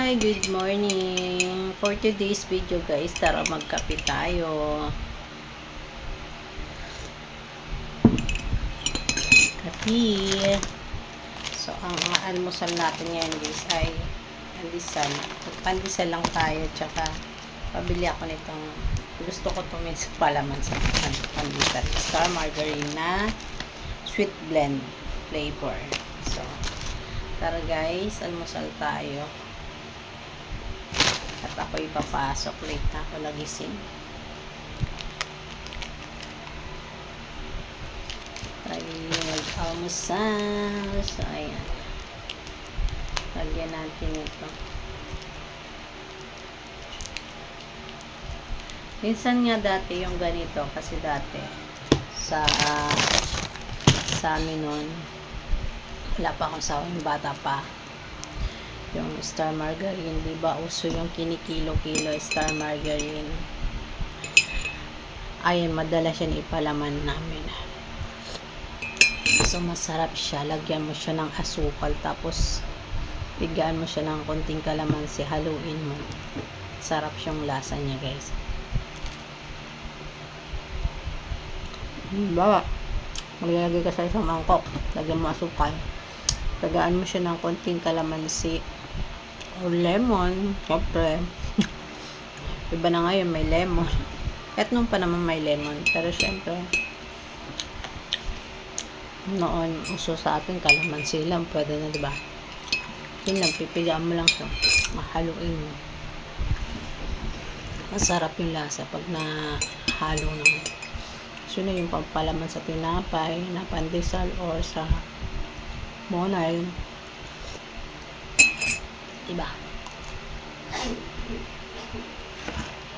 Hi, good morning. For today's video guys, tara magkape tayo. Kape. So, ang almusal natin ngayon guys ay pandesal. Pandesal lang tayo, tsaka pabili ako nitong, gusto ko ito sa palaman sa pandesal. Star margarine na sweet blend flavor. So, tara guys, almusal tayo. At ako ipapasok, late na ako nagising. Tayo mag-almusal. So, ayan. Lagyan natin ito. Minsan nga dati yung ganito, kasi dati sa amin nun, wala pa akong sawang, bata pa. Yung star margarine, di ba uso yung kinikilo-kilo star margarine. Ayun, madalas yan ipalaman namin. So, masarap siya. Lagyan mo siya ng asukal, tapos bigyan mo siya ng konting kalamansi, haluin mo. Sarap siyang lasa niya, guys. Diba? Maglalagay ka sa isang mangkok, lagyan mo asukal. Tagaan mo siya ng konting kalamansi o lemon, syempre. Iba na ngayon, may lemon. At nung pa naman may lemon. Pero syempre, noon, uso sa atin, kalamansi lang. Pwede na, diba? Yun lang, pipigaan mo lang siya. Mahaluin mo. Masarap yung lasa pag nahalo naman. So, yun yung pampalaman sa tinapay, na pandesal, or sa monay. Diba?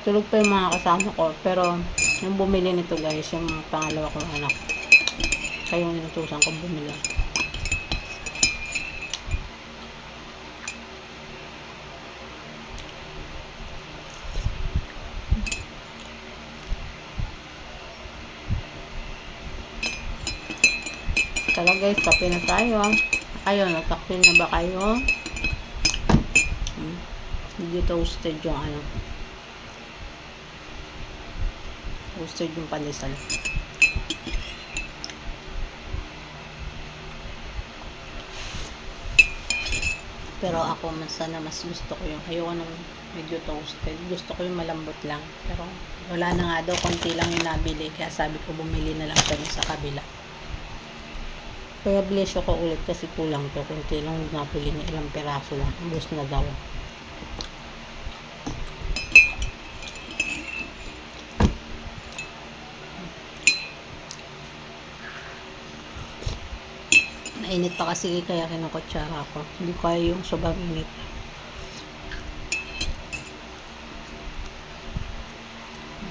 Tulog pa yung mga kasama ko, pero yung bumili nito guys, yung pangalawa kong anak, kaya yung inutusan ko bumili. Tara guys, kape na tayo. Ayun, nagkape na ba kayo? Hindi toasted yung ano. Toasted yung pandesal. Pero ako mas gusto ko yung, ayoko nung medyo toasted. Gusto ko yung malambot lang. Pero wala na nga daw, konti lang yung nabili. Kaya sabi ko bumili na lang siya sa kabila. Kaya blesyo ko ulit kasi kulang to. Kunti lang napili niya, ilang peraso lang. Ubus na daw. Nainit pa kasi kaya kinukutsara ko. Hindi kaya yung sobrang init.